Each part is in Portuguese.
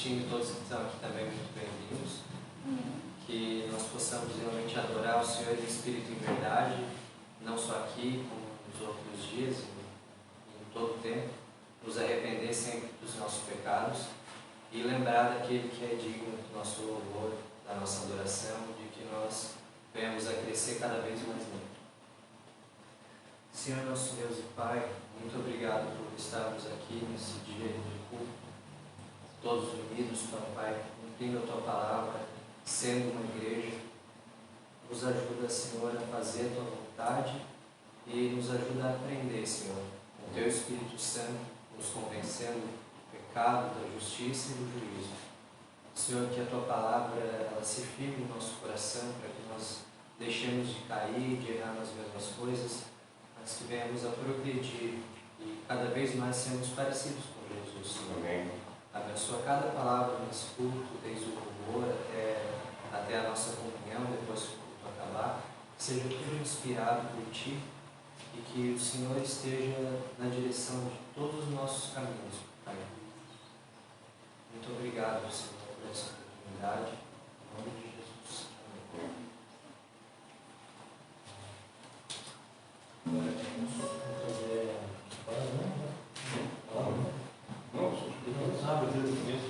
assistindo, todos que estão aqui também muito bem-vindos. Que nós possamos realmente adorar o Senhor em espírito e em verdade, não só aqui, como nos outros dias, em todo o tempo, nos arrepender sempre dos nossos pecados e lembrar daquele que é digno do nosso louvor, da nossa adoração, de que nós venhamos a crescer cada vez mais nele. Senhor nosso Deus e Pai, muito obrigado por estarmos aqui nesse dia de culto, todos unidos para o Pai, cumprindo a Tua palavra, sendo uma igreja. Nos ajuda, Senhor, a fazer a Tua vontade e nos ajuda a aprender, Senhor, com o Teu Espírito Santo, nos convencendo do pecado, da justiça e do juízo. Senhor, que a Tua palavra ela se firme no nosso coração para que nós deixemos de cair, de errar nas mesmas coisas, mas que venhamos a progredir e cada vez mais sermos parecidos com Jesus, Senhor. Amém. Abençoa cada palavra nesse culto, desde o louvor até a nossa comunhão, depois que o culto acabar, que seja tudo inspirado por Ti e que o Senhor esteja na direção de todos os nossos caminhos, Pai. Muito obrigado, Senhor, por essa oportunidade. Em nome de Jesus. Amém. Agora vamos fazer a palavra. Não, sabe, Deus mesmo.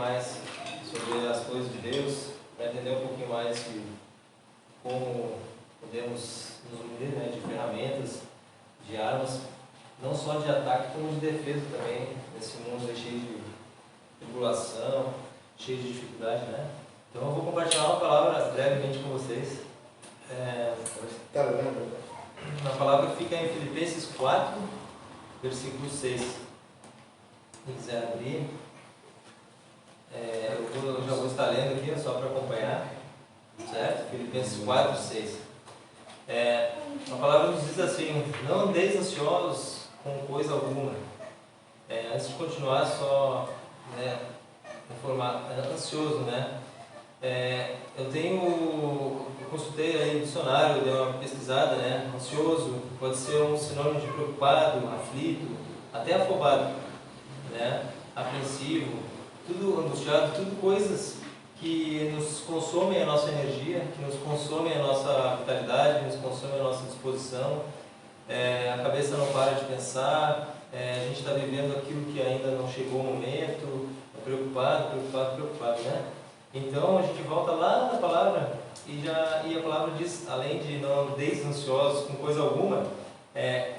mais sobre as coisas de Deus, para entender um pouquinho mais de como podemos nos unir, né, de ferramentas, de armas, não só de ataque, como de defesa também, nesse mundo cheio de tribulação, cheio de dificuldade, né? Então eu vou compartilhar uma palavra brevemente com vocês. Uma palavra que fica em Filipenses 4, versículo 6. Quem quiser abrir, eu já vou estar lendo aqui, só para acompanhar, certo? Filipenses 4, 6. A palavra nos diz assim: não andeis ansiosos com coisa alguma. Antes de continuar, só informar, ansioso, né? Eu consultei aí o dicionário, dei uma pesquisada, né? Ansioso pode ser um sinônimo de preocupado, aflito, até afobado, né? Apreensivo, tudo angustiado, tudo coisas que nos consomem a nossa energia, que nos consomem a nossa vitalidade, que nos consomem a nossa disposição. A cabeça não para de pensar, a gente está vivendo aquilo que ainda não chegou o momento, preocupado, né? Então a gente volta lá na palavra e a palavra diz, além de não andeis ansiosos com coisa alguma,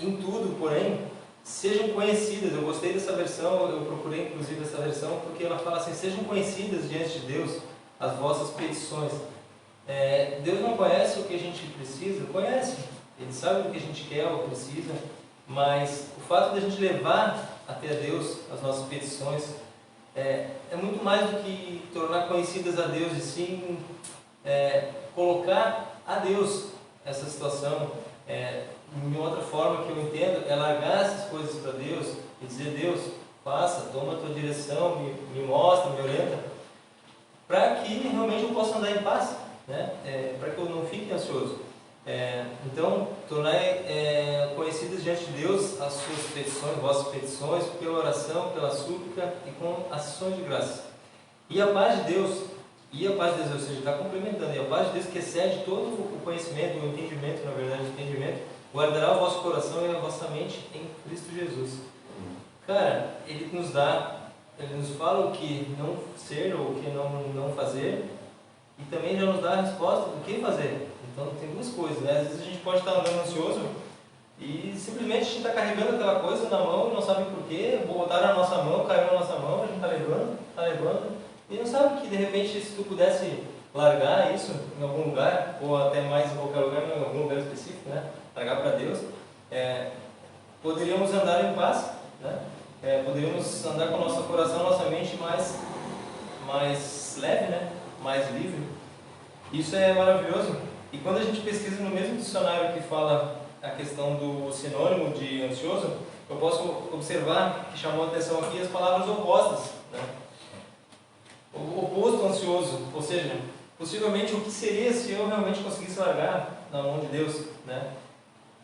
em tudo, porém, sejam conhecidas. Eu gostei dessa versão, eu procurei inclusive essa versão, porque ela fala assim: sejam conhecidas diante de Deus as vossas petições. Deus não conhece o que a gente precisa? Conhece. Ele sabe o que a gente quer ou precisa, mas o fato de a gente levar até Deus as nossas petições é muito mais do que tornar conhecidas a Deus, e sim colocar a Deus essa situação. De outra forma que eu entendo, é largar essas coisas para Deus e dizer: Deus, faça, toma a tua direção, me mostra, me orienta, para que realmente eu possa andar em paz, né? Para que eu não fique ansioso. Então, tornar conhecidas diante de Deus as suas petições, vossas petições, pela oração, pela súplica e com ações de graça. E a paz de Deus, ou seja, está complementando, e a paz de Deus, que excede todo o conhecimento, o entendimento, na verdade, o entendimento, guardará o vosso coração e a vossa mente em Cristo Jesus. Cara, Ele nos fala o que não ser ou o que não fazer, e também já nos dá a resposta do que fazer. Então tem duas coisas, né? Às vezes a gente pode estar andando ansioso e simplesmente a gente está carregando aquela coisa na mão e não sabe porquê, botaram na nossa mão, caiu na nossa mão, a gente está levando, e não sabe que de repente, se tu pudesse largar isso em algum lugar, ou até mais em qualquer lugar, em algum lugar específico, né? Largar para Deus, poderíamos andar em paz, né? Poderíamos andar com o nosso coração, nossa mente mais leve, né? Mais livre. Isso é maravilhoso. E quando a gente pesquisa no mesmo dicionário que fala a questão do sinônimo de ansioso, eu posso observar que chamou a atenção aqui as palavras opostas, né? O oposto ansioso, ou seja, possivelmente o que seria se eu realmente conseguisse largar na mão de Deus, né?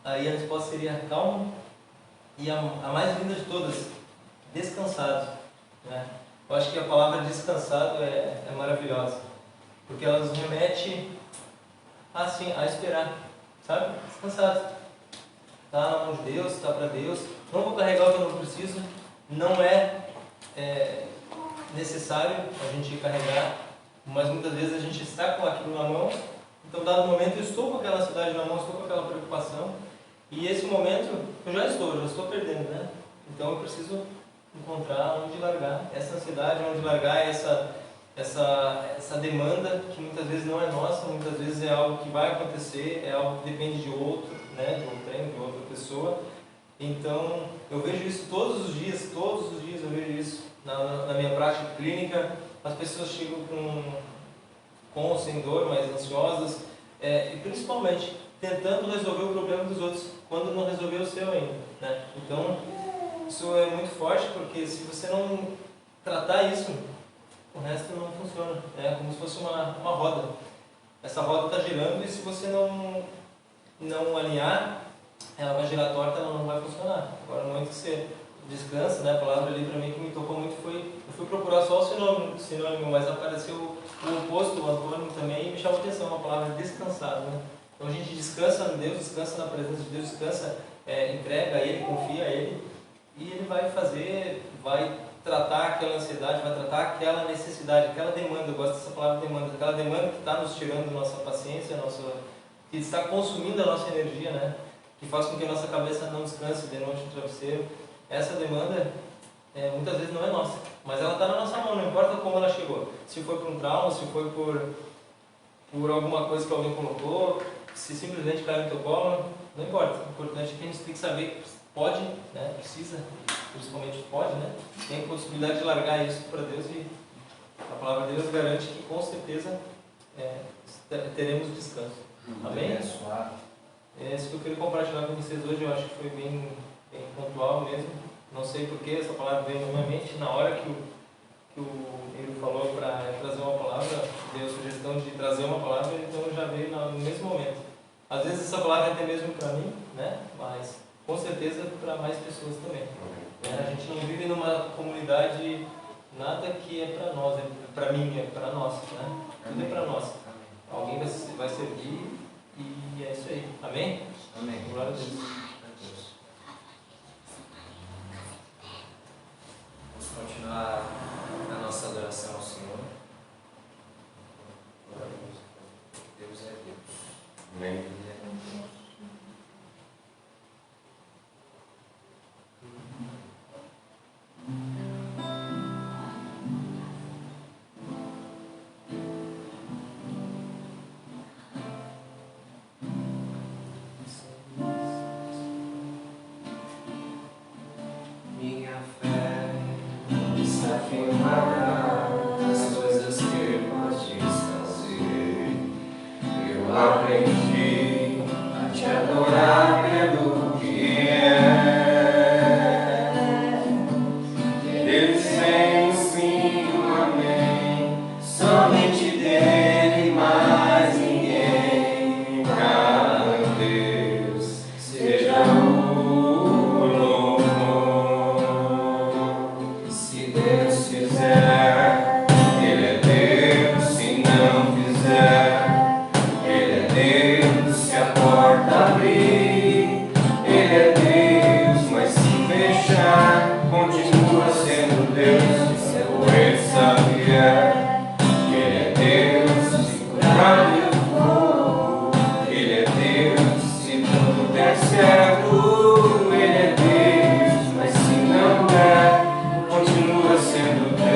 Aí a resposta seria calmo, e a mais linda de todas, descansado, né? Eu acho que a palavra descansado é maravilhosa, porque ela nos remete a esperar, sabe? Descansado. Está na mão de Deus, está para Deus. Não vou carregar o que eu não preciso. Não é necessário a gente carregar, mas muitas vezes a gente está com aquilo na mão. Então, dado momento, eu estou com aquela ansiedade na mão, estou com aquela preocupação, e esse momento eu já estou perdendo, né? Então eu preciso encontrar onde largar essa ansiedade, onde largar essa demanda que muitas vezes não é nossa, muitas vezes é algo que vai acontecer, é algo que depende de outro, né, de outrem, de outra pessoa. Então eu vejo isso todos os dias eu vejo isso na minha prática clínica. As pessoas chegam com ou sem dor, mas ansiosas, e principalmente tentando resolver o problema dos outros, quando não resolveu o seu ainda, né? Então isso é muito forte, porque se você não tratar isso, o resto não funciona. É como se fosse uma roda. Essa roda está girando, e se você não alinhar, ela vai girar torta, ela não vai funcionar. Agora, no momento que você descansa, né, a palavra ali para mim que me tocou muito foi, eu fui procurar só o sinônimo, mas apareceu o oposto, o antônimo também, e me chamou a atenção, a palavra descansado, né? Então a gente descansa em Deus, descansa na presença de Deus, descansa, entrega a Ele, confia a Ele, e Ele vai fazer, vai tratar aquela ansiedade, vai tratar aquela necessidade, aquela demanda. Eu gosto dessa palavra demanda, aquela demanda que está nos tirando nossa paciência, que está consumindo a nossa energia, né? Que faz com que a nossa cabeça não descanse de noite no travesseiro. Essa demanda muitas vezes não é nossa, mas ela está na nossa mão, não importa como ela chegou. Se foi por um trauma, se foi por alguma coisa que alguém colocou, se simplesmente caiu no teu colo, não importa. O importante é que a gente tem que saber que pode, né? Precisa, principalmente pode, né? Tem a possibilidade de largar isso para Deus, e a palavra de Deus garante que com certeza teremos descanso. Amém? É isso que eu queria compartilhar com vocês hoje. Eu acho que foi bem pontual mesmo. Não sei porque essa palavra veio na minha mente na hora que ele falou para trazer uma palavra, deu a sugestão de trazer uma palavra, então já veio no mesmo momento. Às vezes essa palavra é até mesmo para mim, né? Mas com certeza para mais pessoas também. A gente não vive numa comunidade, nada que é para nós, é para mim, é para nós, né? Tudo é para nós. Alguém vai servir e é isso aí. Amém? Amém. Glória a Deus. Vamos continuar a nossa adoração ao Senhor. Deus é Deus. Amém. Ele é Deus. Minha fé está firmada nas coisas que podes fazer. Eu aprendi a te adorar pelo que é. Ele sem sim, um amém. Somente dele, mais ninguém. Para Deus seja o louvor. Se Deus fizer, Ele é Deus. Se não fizer, Ele é Deus. Se a porta abrir, Ele é Deus. Mas se fechar, continua sendo Deus. Se a doença vier, Ele é Deus. Se curar eu vou, Ele é Deus. Se tudo der certo, Ele é Deus. Mas se não der, continua sendo Deus.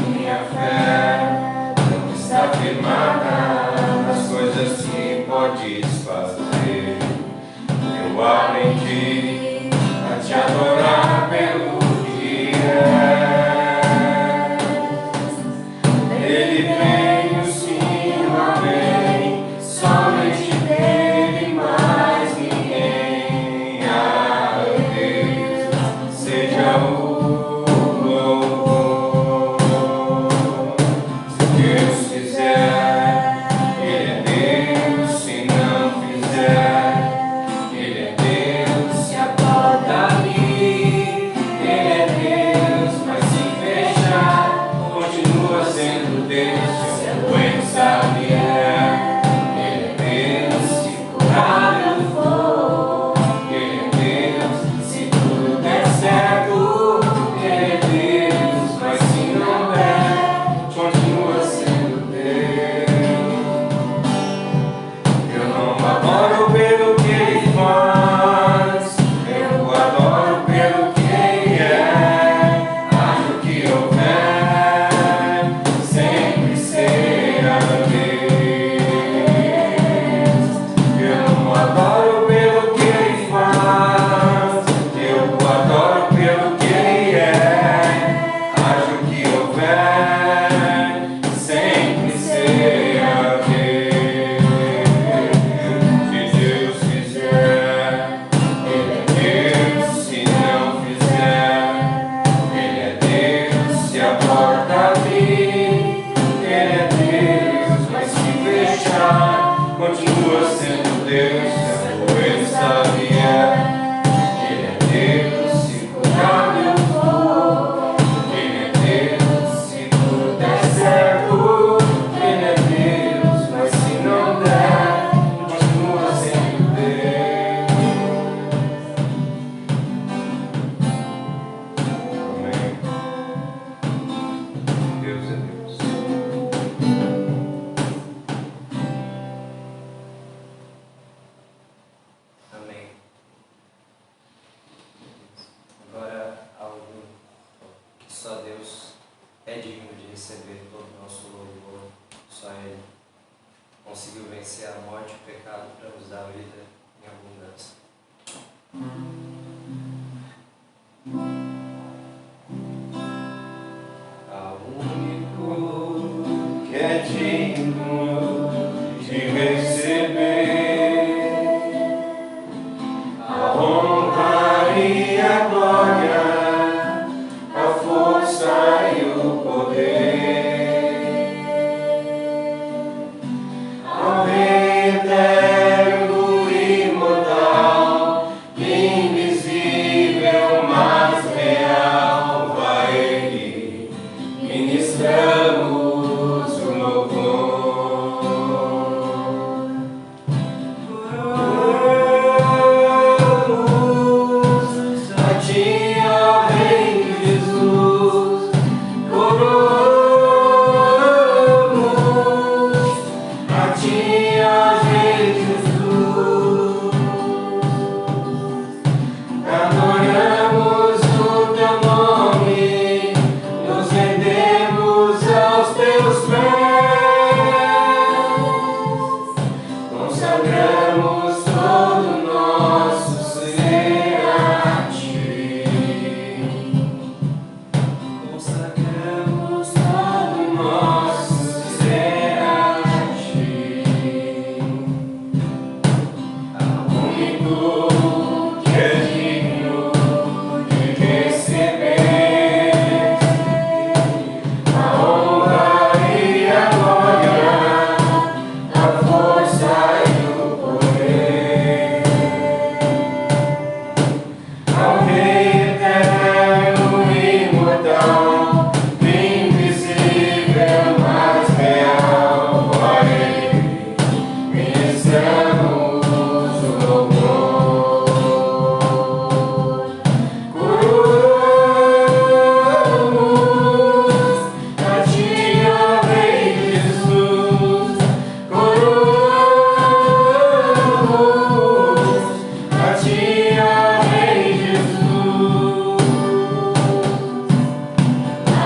Minha fé não está firmada nas coisas que podes fazer. Eu aprendi a te adorar pelo que é. Ele vem, o sim, o amém. Somente dele, mais ninguém. A Deus seja o louvor. Se Deus fizer, Ele é Deus. Se não fizer, Ele é Deus. Se a porta abrir, Ele é Deus. Mas se fechar, continua sendo Deus. Se a doença vier, Ele é Deus. Se curar eu vou, Ele é Deus. Se tudo der certo, Ele é Deus. Mas se não der, continua sendo Deus. Eu não adoro pelo que Ele faz, eu adoro pelo que Ele é. Haja o que houver, sempre será. é digno de receber todo o nosso louvor. Só Ele conseguiu vencer a morte e o pecado para nos dar vida em abundância. Ao único que é digno de receber a honra e a glória, a força e o poder, ao Rei eterno e imortal, invisível, mas real, a Ele ministramos o louvor. Coroamos a Ti, ó Rei Jesus, coroamos a Ti, ó Rei Jesus, adoramos o Teu nome, nos rendemos aos Teus pés, consagramos todo o nosso ser a Ti, consagramos todo o nosso ser a Ti, ao único que é digno de receber a honra e a glória, a força e o poder, ao Rei eterno e imortal, invisível, mas real, a Ele ministramos o louvor. Coroamos a Ti, ó Rei Jesus, coroamos a Ti, ó Rei Jesus,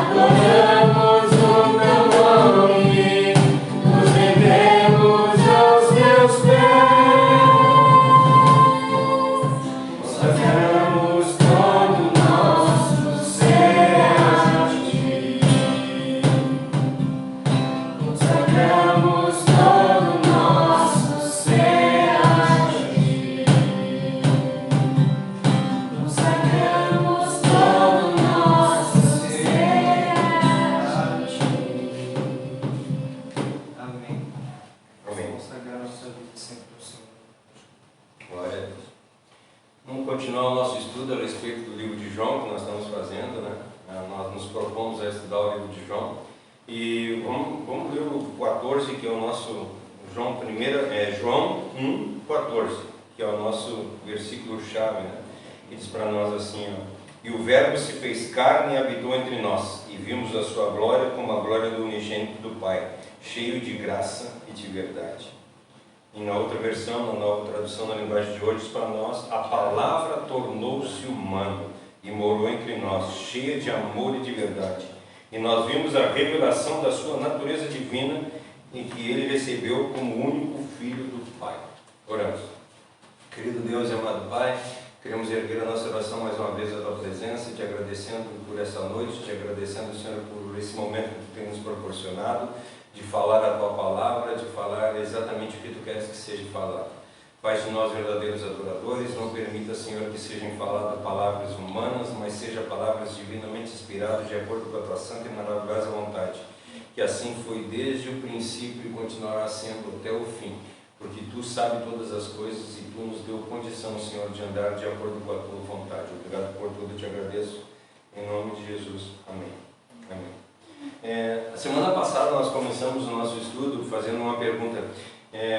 adoramos o Teu nome, nos rendemos aos Teus pés, consagramos todo o nosso ser a Ti, consagramos todo o nosso ser a Ti, consagramos todo o nosso ser a Ti. Amém. Amém. Consagrar nossa vida sempre ao Senhor. Glória a Deus. Vamos continuar o nosso estudo a respeito do livro de João, que nós estamos fazendo, né? Nós nos propomos a estudar o livro de João. E vamos ler o 14, que é o nosso João 1:14, que é o nosso versículo-chave, né? Que diz para nós assim, ó: E o Verbo se fez carne e habitou entre nós, e vimos a sua glória como a glória do unigênito do Pai, cheio de graça e de verdade. E na outra versão, na nova tradução na linguagem de hoje, diz para nós: a palavra tornou-se humano e morou entre nós, cheia de amor e de verdade. E nós vimos a revelação da sua natureza divina, em que ele recebeu como único Filho do Pai. Oramos. Querido Deus e amado Pai, queremos erguer a nossa oração mais uma vez à Tua presença, te agradecendo por essa noite, te agradecendo, Senhor, por esse momento que Tu tem nos proporcionado, de falar a Tua palavra, de falar exatamente o que Tu queres que seja falado. Faz de nós verdadeiros adoradores, não permita, Senhor, que sejam faladas palavras humanas, mas sejam palavras divinamente inspiradas, de acordo com a Tua santa e maravilhosa vontade. Que assim foi desde o princípio e continuará sendo até o fim, porque Tu sabes todas as coisas e Tu nos deu condição, Senhor, de andar de acordo com a Tua vontade. Obrigado por tudo, te agradeço, em nome de Jesus. Amém. Amém. A semana passada nós começamos o nosso estudo fazendo uma pergunta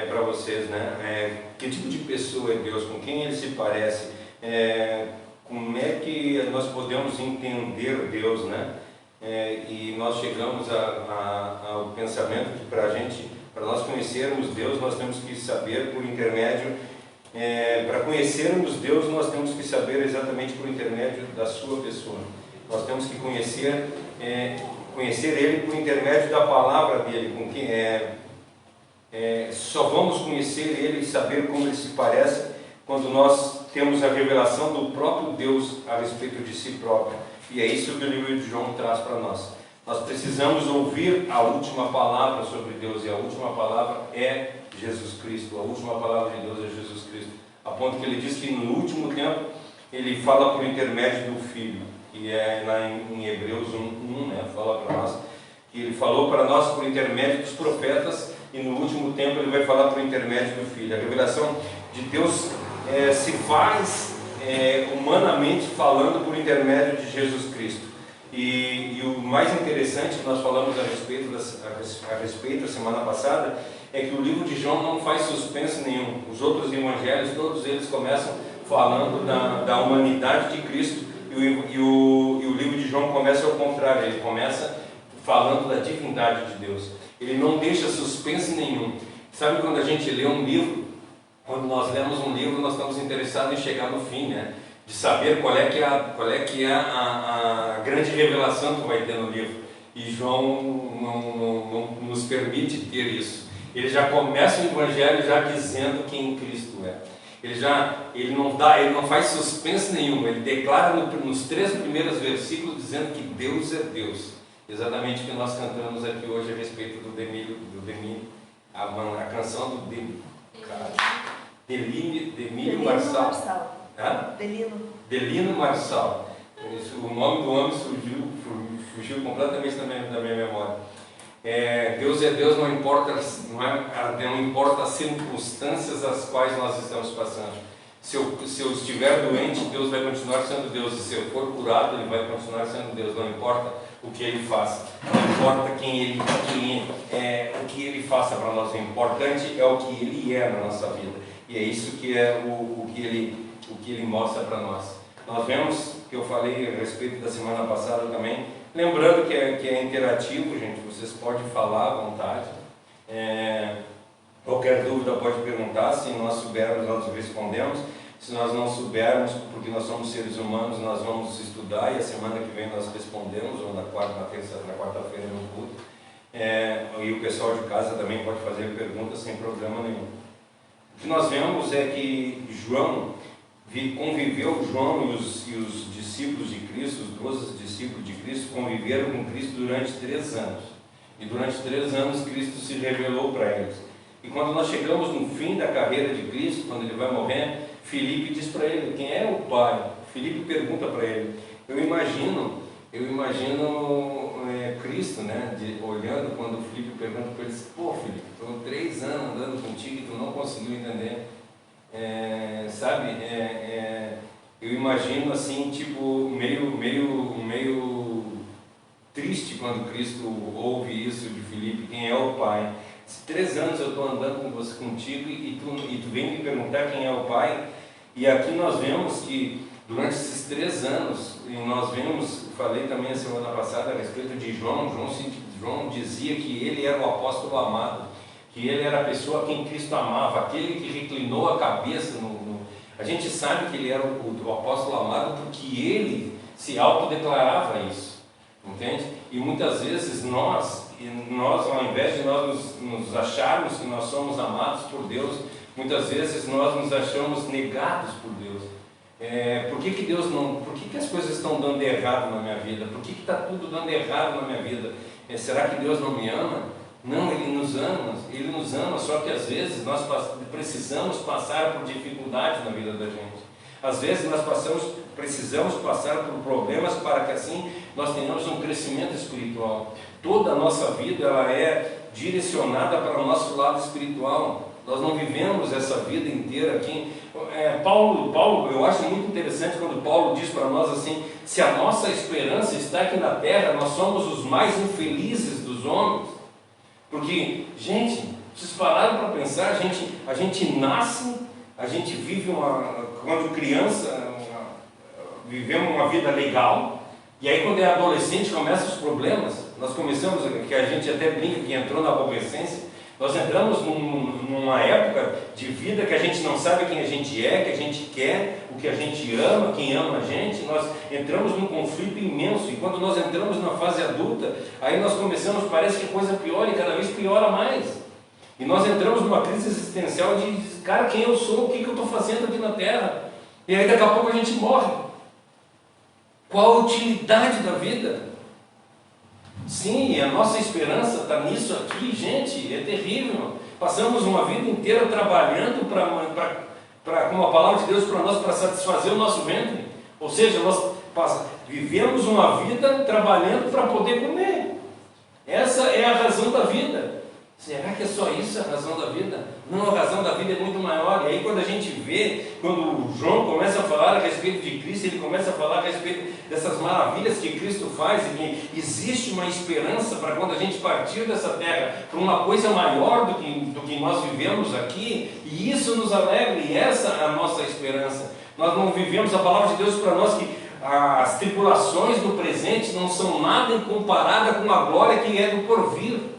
para vocês, né? Que tipo de pessoa é Deus? Com quem Ele se parece? Como é que nós podemos entender Deus, né? E nós chegamos ao pensamento que para nós conhecermos Deus, nós temos que saber por intermédio, para conhecermos Deus, nós temos que saber exatamente por intermédio da sua pessoa. Nós temos que conhecer Ele por intermédio da palavra dele. Só vamos conhecer Ele e saber como Ele se parece quando nós temos a revelação do próprio Deus a respeito de si próprio. E é isso que o livro de João traz para nós. Nós precisamos ouvir a última palavra sobre Deus, e a última palavra é Jesus Cristo. A última palavra de Deus é Jesus Cristo. A ponto que ele diz que no último tempo ele fala por intermédio do Filho, que é lá em Hebreus 1, né, fala para nós, que ele falou para nós por intermédio dos profetas, e no último tempo ele vai falar por intermédio do Filho. A revelação de Deus se faz humanamente falando por intermédio de Jesus Cristo. E o mais interessante que nós falamos a respeito a semana passada é que o livro de João não faz suspense nenhum. Os outros evangelhos, todos eles começam falando da humanidade de Cristo, e o livro de João começa ao contrário, ele começa falando da divindade de Deus. Ele não deixa suspense nenhum. Sabe quando a gente lê um livro, quando nós lemos um livro, nós estamos interessados em chegar no fim, né? De saber qual é que é a grande revelação que vai ter no livro. E João não nos permite ter isso. Ele já começa o evangelho já dizendo quem Cristo é. Ele não faz suspense nenhum. Ele declara nos 3 primeiros versículos dizendo que Deus é Deus. Exatamente o que nós cantamos aqui hoje a respeito do Demílio, a canção do Demílio Marçal. Delino Marçal. O nome do homem fugiu completamente da minha memória. Deus é Deus, não importa as circunstâncias as quais nós estamos passando. Se eu estiver doente, Deus vai continuar sendo Deus. E se eu for curado, Ele vai continuar sendo Deus. Não importa o que Ele faça, não importa o que Ele faça para nós. O importante é o que Ele é na nossa vida. E é isso que é o que Ele mostra para nós. Nós vemos, que eu falei a respeito da semana passada também, lembrando que é interativo, gente, vocês podem falar à vontade. Qualquer dúvida pode perguntar, se nós soubermos, nós respondemos. Se nós não soubermos, porque nós somos seres humanos, nós vamos estudar e a semana que vem nós respondemos, ou na quarta-feira no culto. E o pessoal de casa também pode fazer perguntas sem problema nenhum. O que nós vemos é que João e os discípulos de Cristo, os 12 discípulos de Cristo, conviveram com Cristo durante 3 anos. E durante 3 anos Cristo se revelou para eles. E quando nós chegamos no fim da carreira de Cristo, quando ele vai morrer, Filipe diz para ele, quem é o Pai? Filipe pergunta para ele. Eu imagino Cristo, né, olhando quando Filipe pergunta para ele, pô Filipe, estou 3 anos andando contigo e tu não conseguiu entender. Eu imagino assim, tipo, meio triste quando Cristo ouve isso de Filipe, quem é o Pai. 3 anos eu estou andando contigo e tu vem me perguntar quem é o Pai. E aqui nós vemos que durante esses 3 anos, e nós vemos, falei também a semana passada a respeito de João dizia que ele era o apóstolo amado, que ele era a pessoa a quem Cristo amava, aquele que reclinou a cabeça A gente sabe que ele era o apóstolo amado porque ele se autodeclarava isso, entende? E muitas vezes nós ao invés de nós nos acharmos que nós somos amados por Deus, muitas vezes nós nos achamos negados por Deus. Por que as coisas estão dando errado na minha vida? Por que está tudo dando errado na minha vida? Será que Deus não me ama? Não, Ele nos ama, só que às vezes nós precisamos passar por dificuldades na vida da gente. Às vezes nós precisamos passar por problemas para que assim nós tenhamos um crescimento espiritual. Toda a nossa vida ela é direcionada para o nosso lado espiritual. Nós não vivemos essa vida inteira aqui. Paulo, eu acho muito interessante quando Paulo diz para nós assim, se a nossa esperança está aqui na terra, nós somos os mais infelizes dos homens. Porque, gente, vocês pararam para pensar, a gente nasce, a gente vive quando criança, vivemos uma vida legal, e aí quando é adolescente começam os problemas. Nós começamos, que a gente até brinca que entrou na adolescência, Nós entramos numa época de vida que a gente não sabe quem a gente é, que a gente quer, o que a gente ama, quem ama a gente. Nós entramos num conflito imenso, e quando nós entramos na fase adulta, aí nós começamos, parece que a coisa piora e cada vez piora mais. E nós entramos numa crise existencial de, cara, quem eu sou, o que eu estou fazendo aqui na Terra? E aí daqui a pouco a gente morre. Qual a utilidade da vida? Sim, a nossa esperança está nisso aqui, gente, é terrível. Passamos uma vida inteira trabalhando com a palavra de Deus para nós, para satisfazer o nosso ventre. Ou seja, nós vivemos uma vida trabalhando para poder comer. Essa é a razão da vida. Será que é só isso a razão da vida? Não, a razão da vida é muito maior. E aí quando a gente vê, quando o João começa a falar a respeito de Cristo, ele começa a falar a respeito dessas maravilhas que Cristo faz, e que existe uma esperança para quando a gente partir dessa terra, para uma coisa maior do que nós vivemos aqui, e isso nos alegra, e essa é a nossa esperança. Nós não vivemos a palavra de Deus para nós que as tribulações do presente não são nada comparada com a glória que é do porvir.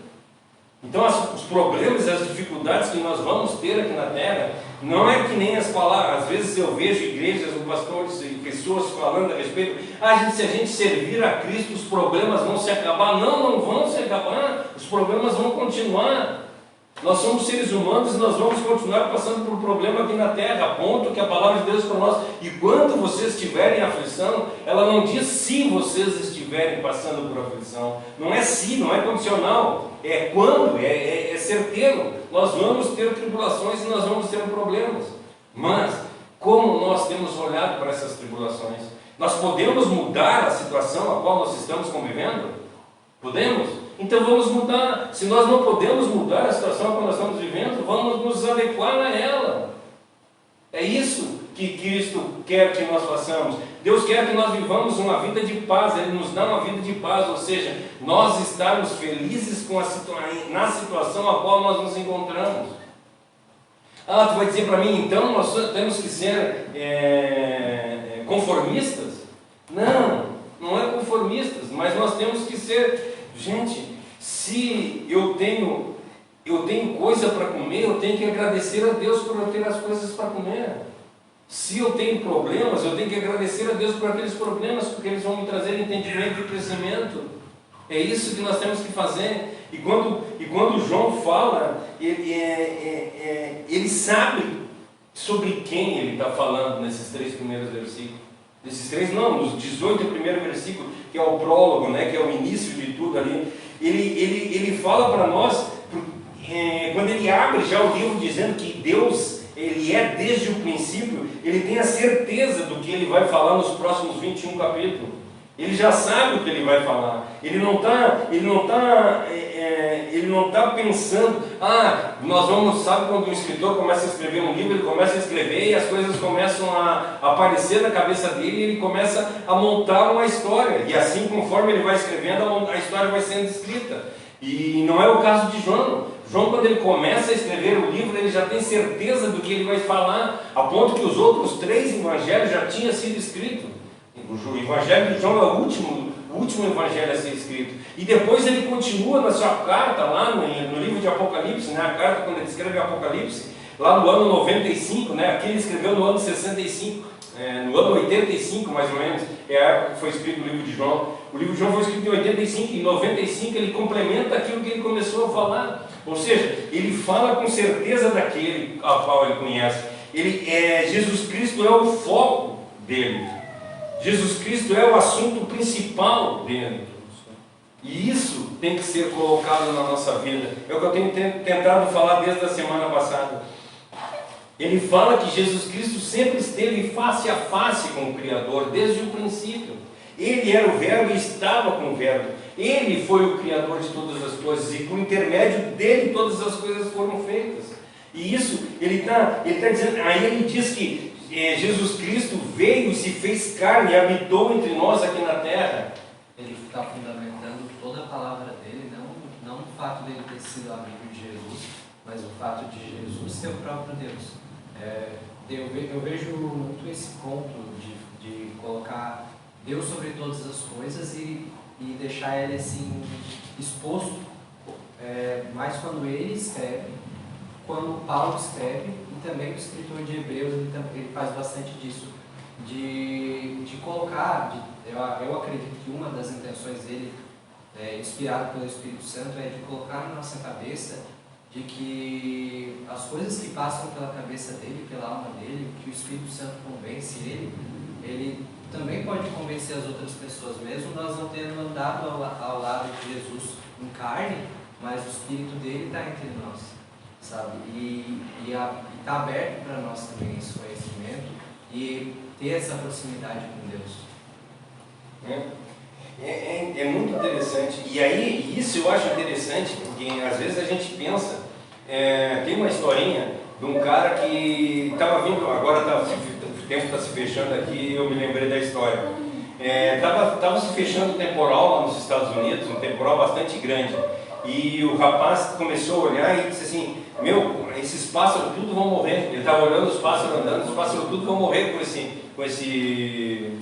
Então os problemas e as dificuldades que nós vamos ter aqui na Terra, não é que nem as palavras. Às vezes eu vejo igrejas, pastores e pessoas falando a respeito, se a gente servir a Cristo, os problemas vão se acabar. Não, não vão se acabar, os problemas vão continuar. Nós somos seres humanos e nós vamos continuar passando por problema aqui na Terra, a ponto que a palavra de Deus para nós, e quando vocês estiverem em aflição, ela não diz se vocês estiverem passando por aflição, não é se, não é condicional, é quando, é certeiro. Nós vamos ter tribulações e nós vamos ter problemas, mas como nós temos olhado para essas tribulações? Nós podemos mudar a situação a qual nós estamos convivendo? Podemos? Então vamos mudar. Se nós não podemos mudar a situação que nós estamos vivendo, vamos nos adequar a ela. É isso que Cristo quer que nós façamos. Deus quer que nós vivamos uma vida de paz. Ele nos dá uma vida de paz, ou seja, nós estarmos felizes na situação a qual nós nos encontramos. Tu vai dizer para mim, então nós temos que ser conformistas? Não, não é conformistas, mas nós temos que ser... Gente, se eu tenho coisa para comer, eu tenho que agradecer a Deus por eu ter as coisas para comer. Se eu tenho problemas, eu tenho que agradecer a Deus por aqueles problemas, porque eles vão me trazer entendimento e crescimento. É isso que nós temos que fazer. E quando João fala, ele sabe sobre quem ele está falando nesses 3 primeiros versículos. Nesses 3 não, nos 18 primeiro versículo, que é o prólogo, que é o início de tudo ali. Ele fala para nós, quando ele abre já o livro dizendo que Deus, ele é desde o princípio, ele tem a certeza do que ele vai falar nos próximos 21 capítulos. Ele já sabe o que ele vai falar. Ele não está pensando, nós vamos, sabe quando um escritor começa a escrever um livro, ele começa a escrever e as coisas começam a aparecer na cabeça dele e ele começa a montar uma história. E assim, conforme ele vai escrevendo, a história vai sendo escrita. E não é o caso de João. João, quando ele começa a escrever o livro, ele já tem certeza do que ele vai falar, a ponto que os outros 3 evangelhos já tinham sido escritos. O evangelho de João é o último evangelho a ser escrito. E depois ele continua na sua carta, lá no livro de Apocalipse, a carta quando ele escreve Apocalipse, lá no ano 95, aqui ele escreveu no ano 65, no ano 85 mais ou menos, é a época que foi escrito o livro de João. O livro de João foi escrito em 85, e em 95 ele complementa aquilo que ele começou a falar. Ou seja, ele fala com certeza daquele a qual ele conhece. Jesus Cristo é o foco dele. Jesus Cristo é o assunto principal dele. E isso tem que ser colocado na nossa vida. É o que eu tenho tentado falar desde a semana passada. Ele fala que Jesus Cristo sempre esteve face a face com o Criador, desde o princípio. Ele era o Verbo e estava com o Verbo. Ele foi o Criador de todas as coisas, e por intermédio dele todas as coisas foram feitas. E isso, ele está dizendo, aí ele diz que Jesus Cristo veio e se fez carne e habitou entre nós aqui na terra. Ele está fundamentando toda a palavra dele, não o fato dele ter sido amigo de Jesus, mas o fato de Jesus ser o próprio Deus. Eu vejo muito esse ponto de colocar Deus sobre todas as coisas e deixar ele assim exposto mais quando ele escreve, quando Paulo escreve, e também o escritor de Hebreus, ele faz bastante disso, de colocar, eu acredito que uma das intenções dele, inspirado pelo Espírito Santo, é de colocar na nossa cabeça de que as coisas que passam pela cabeça dele, pela alma dele, que o Espírito Santo convence ele também pode convencer as outras pessoas, mesmo nós não tendo andado ao lado de Jesus em carne, mas o Espírito dele está entre nós, sabe? E está aberto para nós também esse conhecimento e ter essa proximidade com Deus. É muito interessante. E aí, isso eu acho interessante, porque às vezes a gente pensa, tem uma historinha de um cara que estava vindo, agora o tempo está se fechando aqui, eu me lembrei da história. Estava se fechando o temporal lá nos Estados Unidos, um temporal bastante grande. E o rapaz começou a olhar e disse assim: meu, esses pássaros tudo vão morrer. Ele estava olhando os pássaros andando, os pássaros tudo vão morrer com esse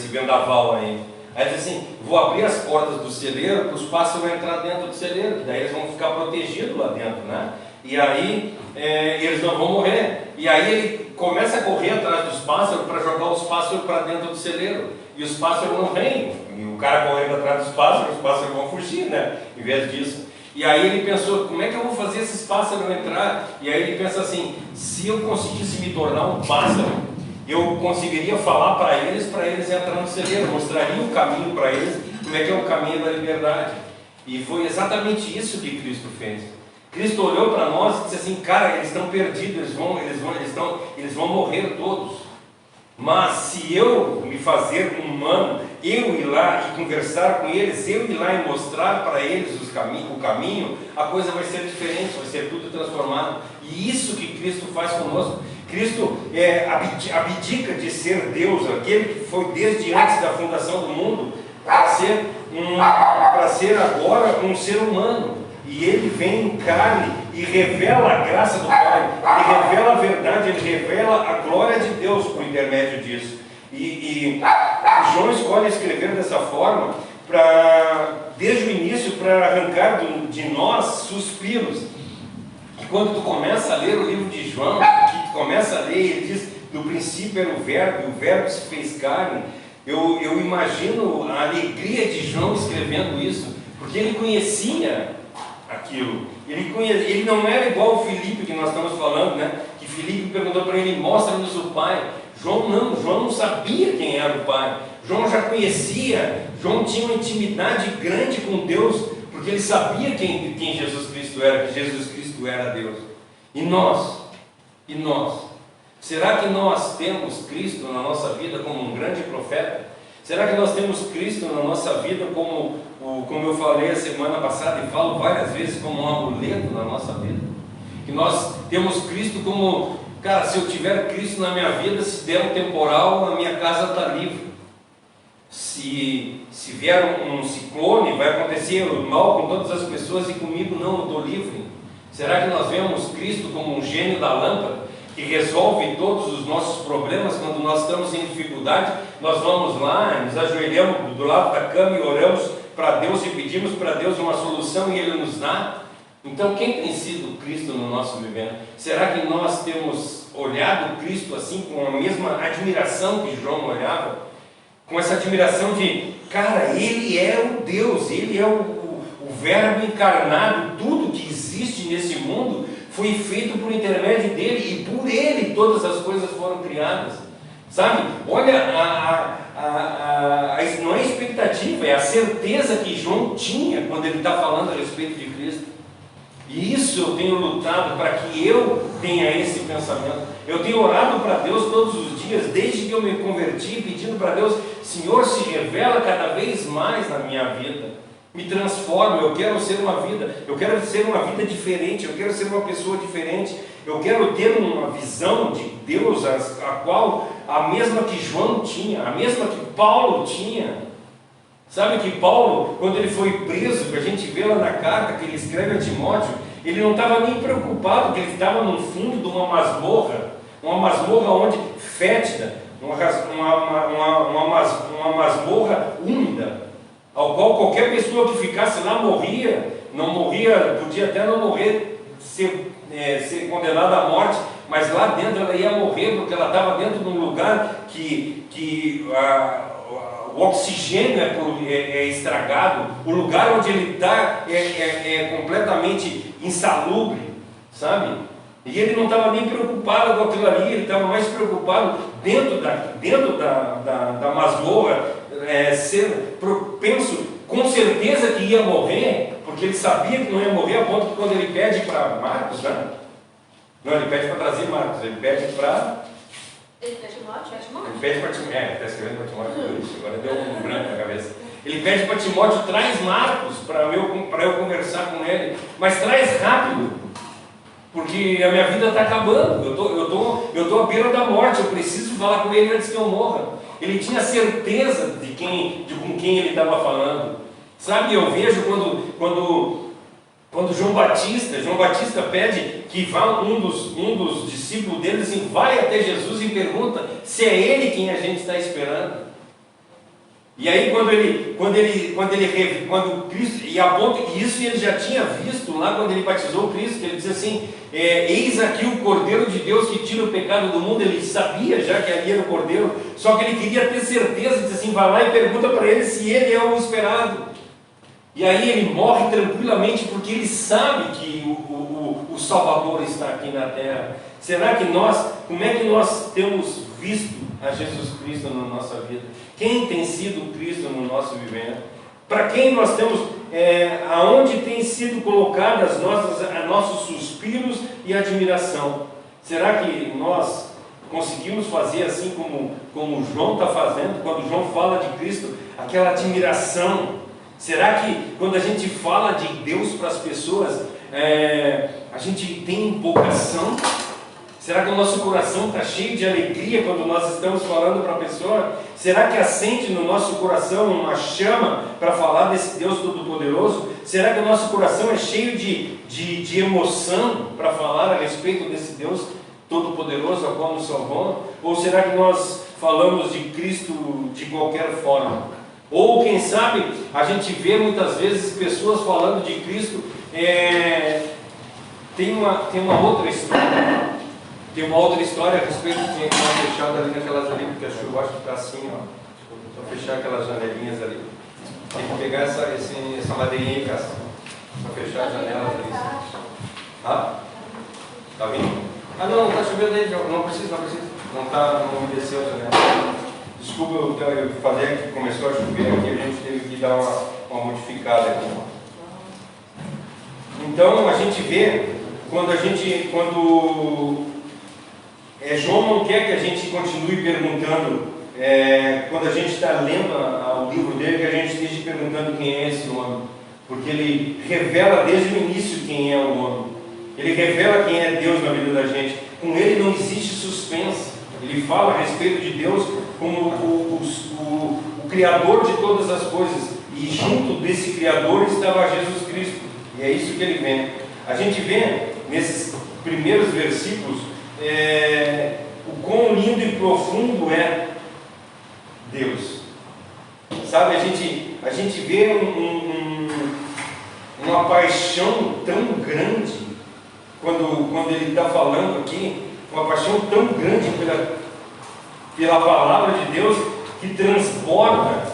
vendaval aí. Aí ele disse assim: vou abrir as portas do celeiro para os pássaros entrar dentro do celeiro, que daí eles vão ficar protegidos lá dentro, né? E aí eles não vão morrer. E aí ele começa a correr atrás dos pássaros para jogar os pássaros para dentro do celeiro. E os pássaros não vêm. E o cara correndo atrás dos pássaros, os pássaros vão fugir, né? Em vez disso. E aí ele pensou: como é que eu vou fazer esses pássaros entrar? E aí ele pensa assim: se eu conseguisse me tornar um pássaro, eu conseguiria falar para eles entrar no celeiro, mostraria o caminho para eles, como é que é o caminho da liberdade. E foi exatamente isso que Cristo fez. Cristo olhou para nós e disse assim: cara, eles estão perdidos, eles vão morrer todos. Mas se eu me fazer humano, eu ir lá e conversar com eles, eu ir lá e mostrar para eles o caminho, a coisa vai ser diferente, vai ser tudo transformado. E isso que Cristo faz conosco. Cristo abdica de ser Deus, aquele que foi desde antes da fundação do mundo, para ser agora um ser humano. E ele vem em carne e revela a graça do Pai, ele revela a verdade, ele revela a glória de Deus por intermédio disso. E João escolhe escrever dessa forma, desde o início, para arrancar de nós suspiros. E quando tu começa a ler o livro de João, que tu começa a ler, ele diz: no princípio era o Verbo se fez carne. Eu imagino a alegria de João escrevendo isso, porque ele conhecia aquilo. Ele não era igual o Filipe que nós estamos falando, né? Que Filipe perguntou para ele: mostra-nos o Pai. João não sabia quem era o Pai. João já conhecia, João tinha uma intimidade grande com Deus, porque ele sabia quem Jesus Cristo era, que Jesus Cristo era Deus. E nós? Será que nós temos Cristo na nossa vida como um grande profeta? Será que nós temos Cristo na nossa vida como eu falei a semana passada e falo várias vezes, como um amuleto na nossa vida? Que nós temos Cristo como, cara, se eu tiver Cristo na minha vida, se der um temporal, a minha casa está livre. Se vier um ciclone, vai acontecer mal com todas as pessoas e comigo não, eu estou livre. Será que nós vemos Cristo como um gênio da lâmpada, que resolve todos os nossos problemas? Quando nós estamos em dificuldade, nós vamos lá, nos ajoelhamos do lado da cama e oramos para Deus e pedimos para Deus uma solução e Ele nos dá? Então, quem tem sido Cristo no nosso vivendo? Será que nós temos olhado Cristo assim, com a mesma admiração que João olhava? Com essa admiração de, cara, Ele é o Deus, Ele é o Verbo encarnado, tudo que existe nesse mundo foi feito por intermédio dele, e por ele todas as coisas foram criadas. Sabe? Olha, não é a expectativa, é a certeza que João tinha quando ele está falando a respeito de Cristo. E isso eu tenho lutado para que eu tenha esse pensamento. Eu tenho orado para Deus todos os dias, desde que eu me converti, pedindo para Deus: Senhor, se revela cada vez mais na minha vida. Me transforma, eu quero ser uma vida diferente, eu quero ser uma pessoa diferente, eu quero ter uma visão de Deus, a mesma que João tinha, a mesma que Paulo tinha. Sabe que Paulo, quando ele foi preso, que a gente vê lá na carta que ele escreve a Timóteo, ele não estava nem preocupado, que ele estava no fundo de uma masmorra onde fétida, uma masmorra úmida, ao qual qualquer pessoa que ficasse lá morria, não morria, podia até não morrer, ser condenada à morte, mas lá dentro ela ia morrer, porque ela estava dentro de um lugar que o oxigênio é estragado, o lugar onde ele está é completamente insalubre, sabe? E ele não estava nem preocupado com aquilo ali, ele estava mais preocupado dentro da masmorra, ser propenso, com certeza que ia morrer, porque ele sabia que não ia morrer, a ponto que quando ele pede para Marcos, né? Não, ele pede para trazer Marcos, ele pede para... Ele pede Timóteo? Ele pede para Timóteo, ele está escrevendo para Timóteo, agora deu um branco na cabeça. Ele pede para Timóteo, traz Marcos para eu conversar com ele, mas traz rápido, porque a minha vida está acabando, eu tô à beira da morte, eu preciso falar com ele antes que eu morra. Ele tinha certeza de com quem ele estava falando. Sabe, eu vejo quando João Batista pede que vá um dos discípulos dele, assim, vai até Jesus e pergunta se é ele quem a gente está esperando. E aí quando Cristo, e aponta que isso ele já tinha visto lá quando ele batizou Cristo, que ele diz assim, eis aqui o Cordeiro de Deus que tira o pecado do mundo. Ele sabia já que ali era o Cordeiro, só que ele queria ter certeza, diz assim, vai lá e pergunta para ele se ele é o esperado. E aí ele morre tranquilamente, porque ele sabe que o Salvador está aqui na terra. Será que como é que nós temos visto a Jesus Cristo na nossa vida? Quem tem sido o Cristo no nosso vivendo? Para quem nós temos, aonde tem sido colocadas nossos suspiros e admiração? Será que nós conseguimos fazer assim como João está fazendo, quando João fala de Cristo, aquela admiração? Será que quando a gente fala de Deus para as pessoas, a gente tem empolgação? Será que o nosso coração está cheio de alegria quando nós estamos falando para a pessoa? Será que acende no nosso coração uma chama para falar desse Deus Todo-Poderoso? Será que o nosso coração é cheio de emoção para falar a respeito desse Deus Todo-Poderoso ao qual nos salvou? Ou será que nós falamos de Cristo de qualquer forma? Ou quem sabe a gente vê muitas vezes pessoas falando de Cristo. Tem uma outra história. Tem uma outra história a respeito de uma fechada ali naquelas ali, porque acho que eu gosto de estar assim, ó. Só fechar aquelas janelinhas ali. Tem que pegar essa madeirinha aí, Cássio, para fechar as janelas ali. Ah? Tá vindo? Ah não, tá chovendo aí, não precisa. Não umedeceu a janela. Desculpa, eu falei que começou a chover aqui, a gente teve que dar uma modificada aqui. Então a gente vê quando João não quer que a gente continue perguntando, quando a gente está lendo o livro dele, que a gente esteja perguntando quem é esse homem, porque ele revela desde o início quem é o homem, ele revela quem é Deus na vida da gente. Com ele não existe suspense, ele fala a respeito de Deus como o Criador de todas as coisas, e junto desse Criador estava Jesus Cristo, e é isso que ele vem. A gente vê nesses primeiros versículos o quão lindo e profundo é Deus. Sabe, a gente vê uma paixão tão grande quando ele está falando aqui, uma paixão tão grande pela palavra de Deus, que transborda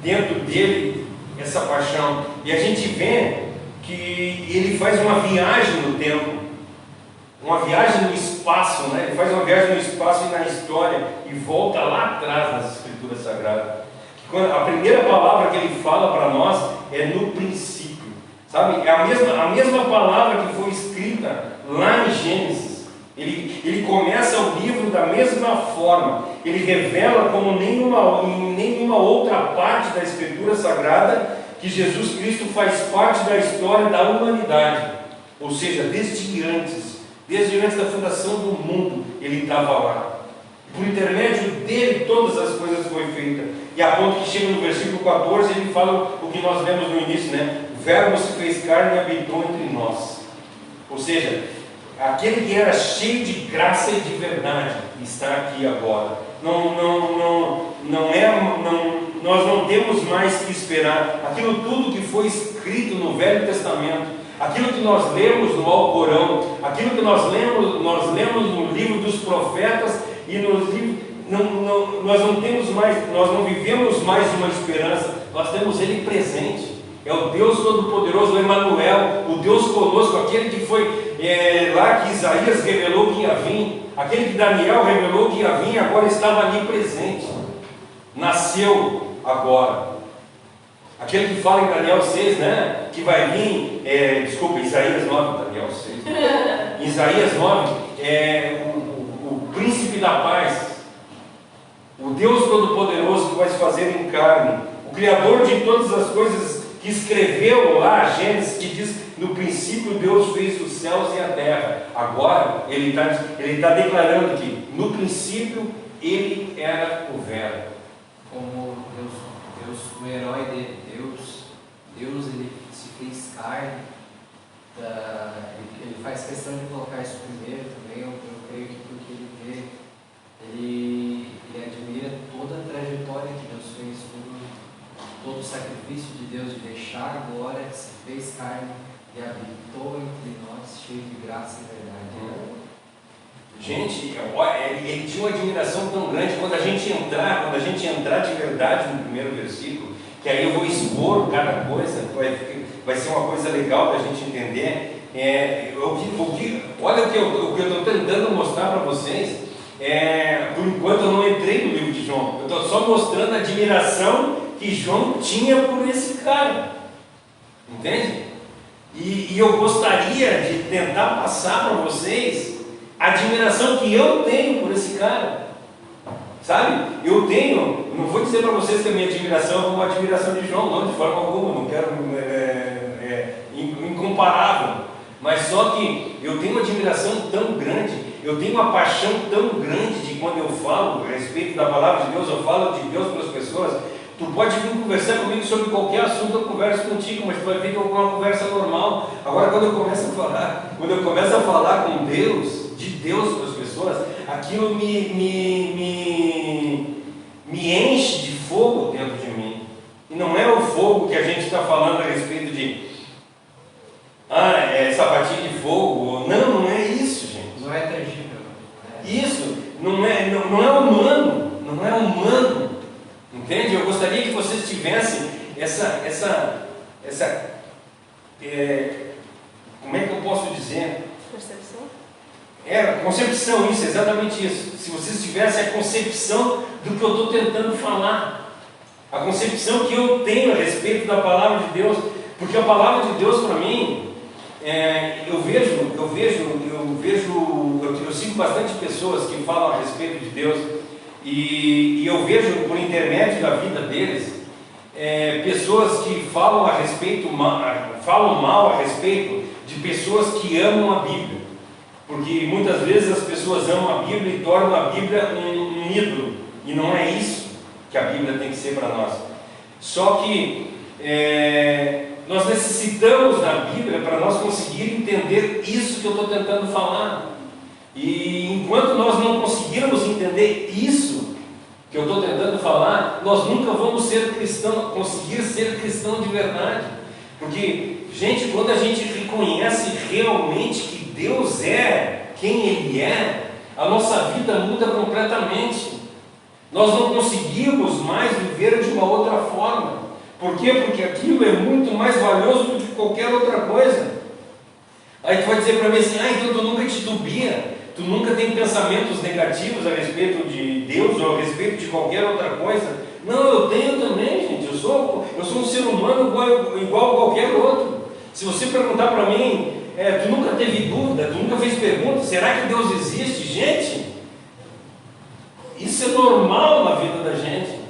dentro dele essa paixão. E a gente vê que ele faz uma viagem no tempo, uma viagem no espaço, né? Ele faz uma viagem no espaço e na história e volta lá atrás nas Escrituras Sagradas. A primeira palavra que ele fala para nós é no princípio, sabe? É a mesma palavra que foi escrita lá em Gênesis. Ele começa o livro da mesma forma. Ele revela como em nenhuma outra parte da Escritura Sagrada que Jesus Cristo faz parte da história da humanidade. Ou seja, desde antes da fundação do mundo, ele estava lá. Por intermédio dele, todas as coisas foram feitas. E a ponto que chega no versículo 14, ele fala o que nós lemos no início, né? O Verbo se fez carne e habitou entre nós. Ou seja, aquele que era cheio de graça e de verdade está aqui agora. Não nós não temos mais que esperar. Aquilo tudo que foi escrito no Velho Testamento, aquilo que nós lemos no Alcorão, aquilo que nós lemos no livro dos profetas e nos livros, nós não temos mais, nós não vivemos mais uma esperança, nós temos Ele presente. É o Deus Todo-Poderoso, o Emanuel, o Deus conosco, aquele que foi lá que Isaías revelou que ia vir, aquele que Daniel revelou que ia vir, agora estava ali presente, nasceu agora. Aquele que fala em Daniel 6, né, que vai vir, Isaías 9, Daniel 6, Isaías 9, o príncipe da paz, o Deus Todo-Poderoso que vai se fazer em carne, o Criador de todas as coisas, que escreveu lá a Gênesis, que diz: no princípio Deus fez os céus e a terra. Agora ele está declarando que no princípio Ele era o Verbo. Como Deus, o herói dele, Deus ele se fez carne. Ele faz questão de colocar isso primeiro também. Eu creio que porque ele vê, ele admira toda a trajetória que Deus fez, todo o sacrifício de Deus de deixar a glória, que se fez carne e habitou entre nós, cheio de graça e verdade. Gente, ele tinha uma admiração tão grande. Quando a gente entrar de verdade no primeiro versículo, que aí eu vou expor cada coisa, vai ser uma coisa legal da gente entender. Olha o que eu estou tentando mostrar para vocês. Por enquanto eu não entrei no livro de João, eu estou só mostrando a admiração que João tinha por esse cara, entende? E eu gostaria de tentar passar para vocês a admiração que eu tenho por esse cara, sabe? Eu não vou dizer para vocês que a minha admiração é uma admiração de João, não, de forma alguma, não quero, incomparável, mas só que eu tenho uma admiração tão grande, eu tenho uma paixão tão grande de quando eu falo a respeito da palavra de Deus, eu falo de Deus para as pessoas. Tu pode vir conversar comigo sobre qualquer assunto, eu converso contigo, mas tu vai ver que é uma conversa normal. Agora, quando eu começo a falar com Deus, de Deus para as pessoas, aquilo me enche de fogo dentro de mim. E não é o fogo que a gente está falando a respeito de sapatinho de fogo. Não é isso, gente. Não é tangível. Isso não é humano. Entende? Eu gostaria que vocês tivessem essa como é que eu posso dizer? Percepção? Concepção, isso, exatamente isso. Se vocês tivessem a concepção do que eu estou tentando falar, a concepção que eu tenho a respeito da palavra de Deus, porque a palavra de Deus para mim, eu sigo bastante pessoas que falam a respeito de Deus. E eu vejo por intermédio da vida deles pessoas que falam mal a respeito de pessoas que amam a Bíblia, porque muitas vezes as pessoas amam a Bíblia e tornam a Bíblia um ídolo, e não é isso que a Bíblia tem que ser para nós. Só que nós necessitamos da Bíblia para nós conseguir entender isso que eu estou tentando falar. E enquanto nós não conseguirmos entender isso que eu estou tentando falar, nós nunca vamos conseguir ser cristão de verdade. Porque, gente, quando a gente reconhece realmente que Deus é quem Ele é, a nossa vida muda completamente. Nós não conseguimos mais viver de uma outra forma. Por quê? Porque aquilo é muito mais valioso do que qualquer outra coisa. Aí tu vai dizer para mim assim: então tu nunca titubia, tu nunca tem pensamentos negativos a respeito de Deus ou a respeito de qualquer outra coisa. Não, eu tenho também, gente. Eu sou um ser humano igual a qualquer outro. Se você perguntar para mim, tu nunca teve dúvida, tu nunca fez pergunta, será que Deus existe? Gente, isso é normal na vida da gente.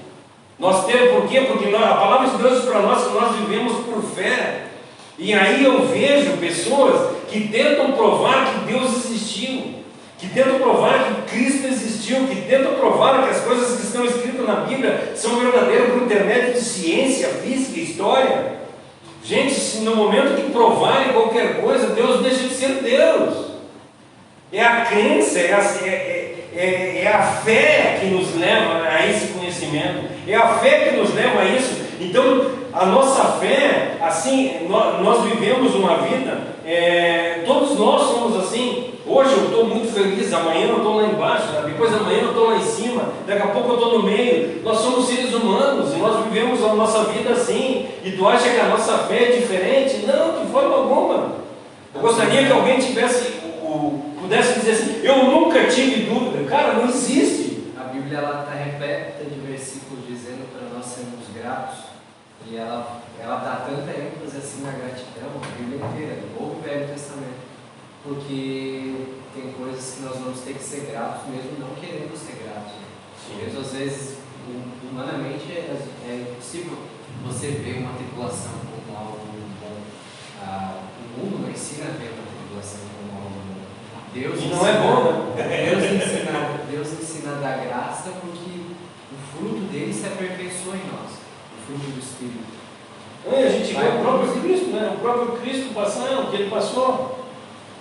Nós temos, por quê? Porque a palavra de Deus diz para nós que nós vivemos por fé. E aí eu vejo pessoas que tentam provar que Deus existiu, que tentam provar que Cristo existiu, que tentam provar que as coisas que estão escritas na Bíblia são verdadeiras por intermédio de ciência, física, história. Gente, se no momento que provarem qualquer coisa, Deus deixa de ser Deus. É a crença, é a fé que nos leva a esse conhecimento. conhecimento. É a fé que nos leva a isso. Então, a nossa fé, assim, nós vivemos uma vida, todos nós somos assim. Hoje eu estou muito feliz, amanhã eu estou lá embaixo, depois amanhã eu estou lá em cima, daqui a pouco eu estou no meio. Nós somos seres humanos e nós vivemos a nossa vida assim. E tu acha que a nossa fé é diferente? Não, de forma alguma. Eu gostaria que alguém pudesse dizer assim: eu nunca tive dúvida. Cara, não existe. A Bíblia está repleta de versículos dizendo para nós sermos gratos, e ela dá tanta ênfase assim na gratidão, a Bíblia inteira, do Novo e Velho Testamento, porque tem coisas que nós vamos ter que ser gratos mesmo não querendo ser gratos. Mesmo às vezes, humanamente, é impossível você ver uma tribulação como algo bom. O mundo não ensina a ver uma tribulação como algo bom. Deus E não é bom, né? Deus ensina a dar graça porque o fruto dele se aperfeiçoa em nós, o fruto do Espírito. A gente vê o próprio Cristo, né? O próprio Cristo passando, o que ele passou.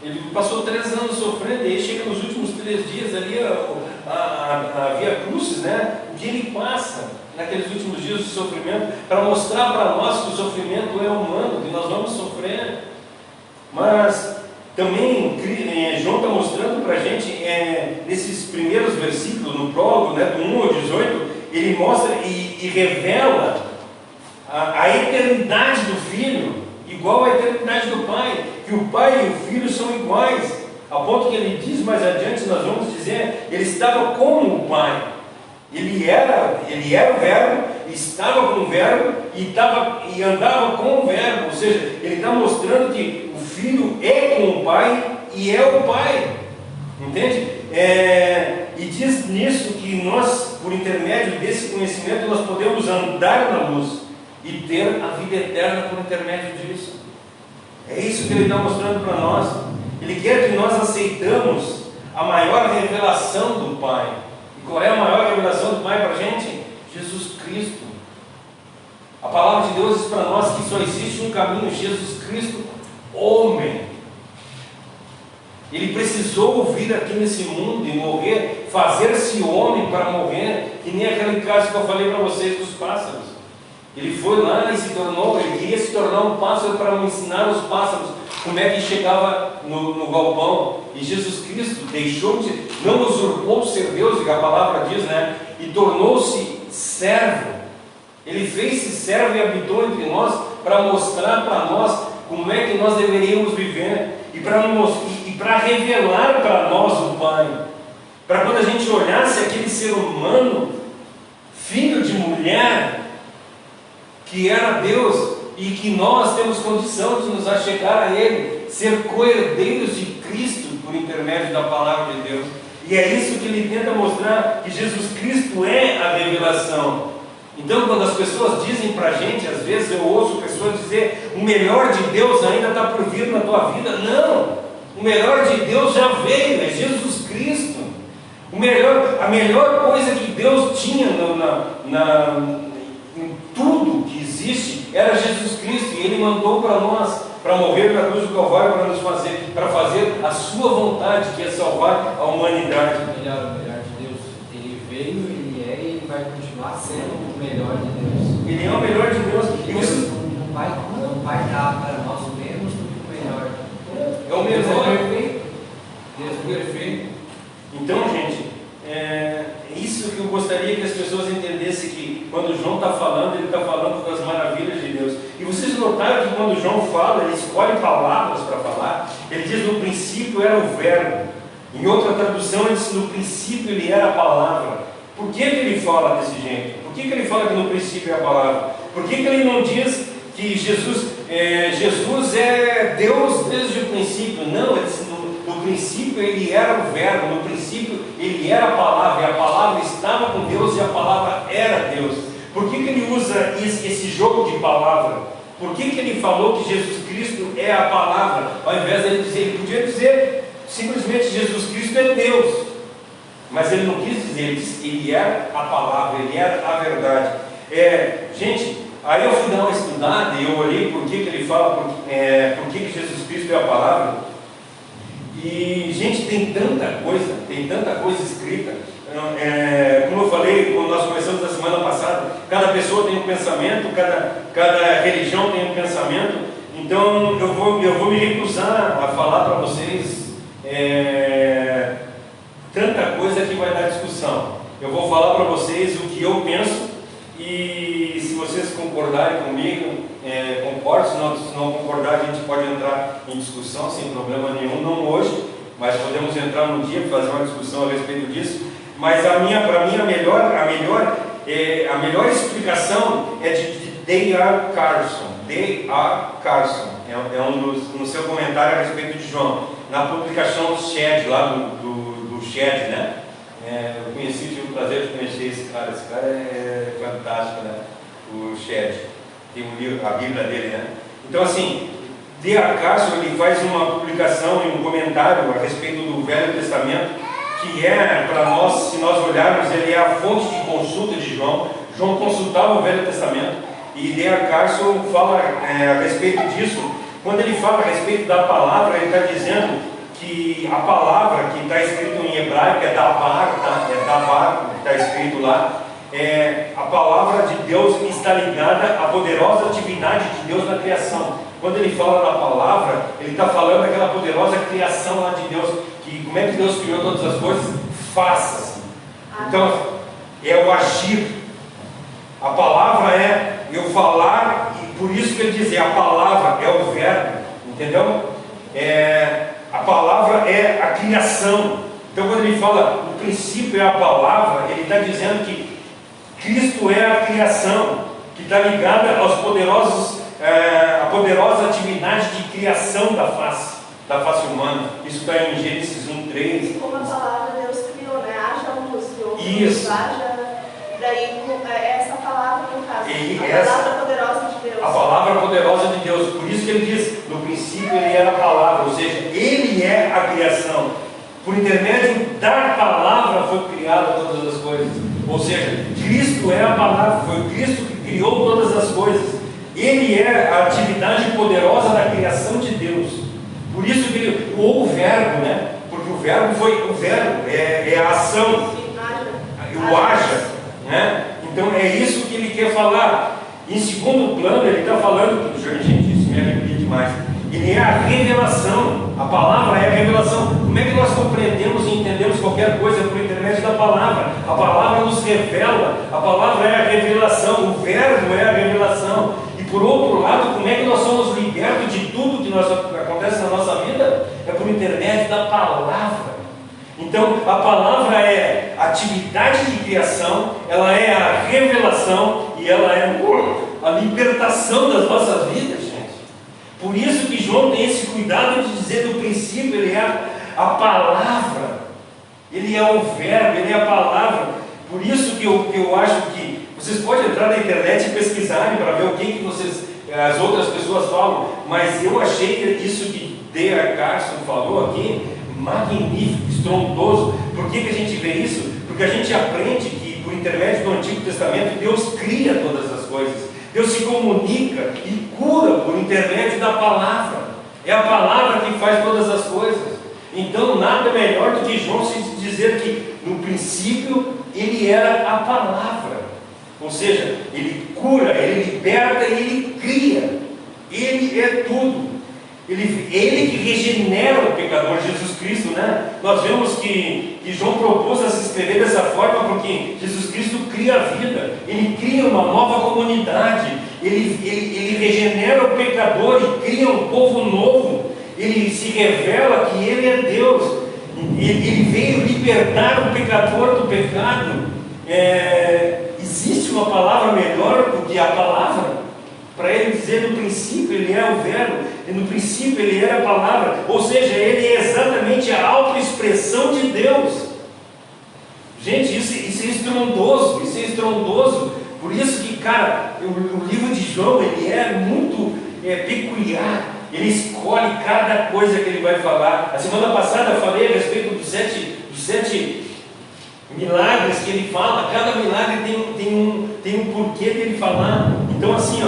Ele passou 3 anos sofrendo, e aí chega nos últimos 3 dias ali a Via Crucis, né? O que ele passa naqueles últimos dias de sofrimento, para mostrar para nós que o sofrimento é humano, que nós vamos sofrer. Mas também João está mostrando para a gente, nesses primeiros versículos, no prólogo, né, do 1 ao 18, ele mostra e revela a eternidade do Filho, igual à eternidade do Pai, que o Pai e o Filho são iguais, a ponto que ele diz mais adiante, nós vamos dizer, ele estava como o Pai. Ele era o Verbo, estava com o Verbo e andava com o Verbo. Ou seja, ele está mostrando que o Filho é com o Pai e é o Pai. Entende? E diz nisso que nós, por intermédio desse conhecimento, nós podemos andar na luz e ter a vida eterna por intermédio disso. É isso que ele está mostrando para nós. Ele quer que nós aceitamos a maior revelação do Pai. Qual é a maior revelação do Pai para a gente? Jesus Cristo. A palavra de Deus diz para nós que só existe um caminho, Jesus Cristo, homem. Ele precisou vir aqui nesse mundo e morrer, fazer-se homem para morrer, que nem aquele caso que eu falei para vocês dos pássaros. Ele foi lá e ele queria se tornar um pássaro para ensinar os pássaros como é que chegava no galpão. E Jesus Cristo não usurpou ser Deus, que a palavra diz, né? E tornou-se servo. Ele fez-se servo e habitou entre nós para mostrar para nós como é que nós deveríamos viver e para revelar para nós o Pai. Para quando a gente olhasse aquele ser humano, filho de mulher, que era Deus, e que nós temos condição de nos achegar a Ele, ser coerdeiros de Cristo por intermédio da palavra de Deus. E é isso que ele tenta mostrar, que Jesus Cristo é a revelação. Então, quando as pessoas dizem para a gente, às vezes eu ouço pessoas dizer: o melhor de Deus ainda está por vir na tua vida. Não! O melhor de Deus já veio, é Jesus Cristo. A melhor coisa que Deus tinha em tudo que existe era Jesus Cristo, e Ele mandou para nós, para morrer na cruz do Calvário, para fazer a sua vontade, que é salvar a humanidade. O melhor de Deus, Ele veio, Ele é e Ele vai continuar sendo o melhor de Deus. Ele é o melhor de Deus. E Deus, o Pai dá para nós o menos do que o melhor. É o melhor. Deus é perfeito. Deus é perfeito. Então, gente, é isso que eu gostaria que as pessoas entendessem, que quando João está falando, ele está falando das maravilhas de Deus. E vocês notaram que quando João fala, ele escolhe palavras para falar. Ele diz: no princípio era o Verbo. Em outra tradução ele diz: no princípio ele era a palavra. Por que ele fala desse jeito? Por que ele fala que no princípio é a palavra? Por que ele não diz que Jesus é Deus desde o princípio? Não, ele diz: no princípio ele era o Verbo, no princípio ele era a palavra, e a palavra estava com Deus e a palavra era Deus. Por que ele usa esse jogo de palavra? Por que ele falou que Jesus Cristo é a palavra, ao invés de ele podia dizer simplesmente Jesus Cristo é Deus, mas ele não quis dizer, ele disse que ele era a palavra, ele era a verdade. Gente, aí eu fui dar uma estudada e eu olhei por que ele fala, por que Jesus Cristo é a palavra. E, gente, tem tanta coisa escrita. como eu falei, quando nós começamos a semana passada, cada pessoa tem um pensamento, cada religião tem um pensamento. Então eu vou me recusar a falar para vocês tanta coisa que vai dar discussão. Eu vou falar para vocês o que eu penso, e se vocês concordarem comigo, concordem. Se não concordar, a gente pode entrar em discussão sem problema nenhum, não hoje, mas podemos entrar no dia para fazer uma discussão a respeito disso. Mas para mim a melhor explicação é de D.A. Carson. D.A. Carson é no seu comentário a respeito de João, na publicação Shed, lá do Shed, né? Eu tive o prazer de conhecer esse cara é fantástico, né? O Shed, tem um livro, a Bíblia dele, né? Então assim, D.A. Carson, ele faz uma publicação e um comentário a respeito do Velho Testamento, que para nós, se nós olharmos, ele é a fonte de consulta de João. João consultava o Velho Testamento, e D.A. Carson fala a respeito disso. Quando ele fala a respeito da palavra, ele está dizendo que a palavra que está escrito em hebraico é dabar, que está escrito lá, a palavra de Deus está ligada à poderosa atividade de Deus na criação. Quando ele fala da palavra, ele está falando daquela poderosa criação lá de Deus, que como é que Deus criou todas as coisas? Faça-se. Então, é o agir. A palavra é eu falar, e por isso que ele diz, a palavra é o verbo, entendeu? A palavra é a criação. Então, quando ele fala o princípio é a palavra, ele está dizendo que Cristo é a criação, que está ligada aos poderosos, a poderosa atividade de criação da face humana. Isso está em Gênesis 1:3. Como a palavra Deus criou, né? Haja luz, isso. Haja, daí essa palavra no caso, palavra poderosa de Deus. A palavra poderosa de Deus. Por isso que ele diz, no princípio ele era a palavra, ou seja, ele é a criação. Por intermédio da palavra foi criada todas as coisas. Ou seja, Cristo é a palavra, foi Cristo que criou todas as coisas. Ele é a atividade poderosa da criação de Deus. Por isso que ele, o verbo, né? Porque o verbo é a ação, o haja, né? Então é isso que ele quer falar. Em segundo plano, ele está falando, gente, isso me arrepia demais. Ele é a revelação. A palavra é a revelação. Como é que nós compreendemos e entendemos qualquer coisa por intermédio da palavra? A palavra nos revela. A palavra é a revelação. O verbo é a revelação. E por outro lado, como é que nós somos libertos de tudo que acontece na nossa vida? É por intermédio da palavra. Então, a palavra é a atividade de criação, ela é a revelação e ela é a libertação das nossas vidas, gente. Por isso que João tem esse cuidado de dizer do princípio, ele é a palavra, ele é o verbo, ele é a palavra. Por isso que eu acho que vocês podem entrar na internet e pesquisarem para ver o que as outras pessoas falam, mas eu achei que isso que D.A. Carson falou aqui, magnífico, estrondoso. Por que a gente vê isso? Porque a gente aprende que por intermédio do Antigo Testamento Deus cria todas as coisas, Deus se comunica e cura por intermédio da palavra. É a palavra que faz todas as coisas. Então nada melhor do que João se dizer que no princípio ele era a palavra, ou seja, ele cura, ele liberta e ele cria. Ele é tudo. Ele que regenera o pecador, Jesus Cristo, né? Nós vemos que João propôs a se escrever dessa forma porque Jesus Cristo cria a vida, ele cria uma nova comunidade, ele regenera o pecador e cria um povo novo, ele se revela que ele é Deus, ele veio libertar o pecador do pecado. Existe uma palavra melhor do que a palavra? Para ele dizer no princípio ele é o verbo, e no princípio ele era a palavra, ou seja, ele é exatamente a autoexpressão de Deus. Gente, isso é estrondoso, por isso que, cara, o livro de João, ele é muito peculiar, ele escolhe cada coisa que ele vai falar. A semana passada eu falei a respeito dos sete milagres que ele fala, cada milagre tem um porquê dele falar. Então assim,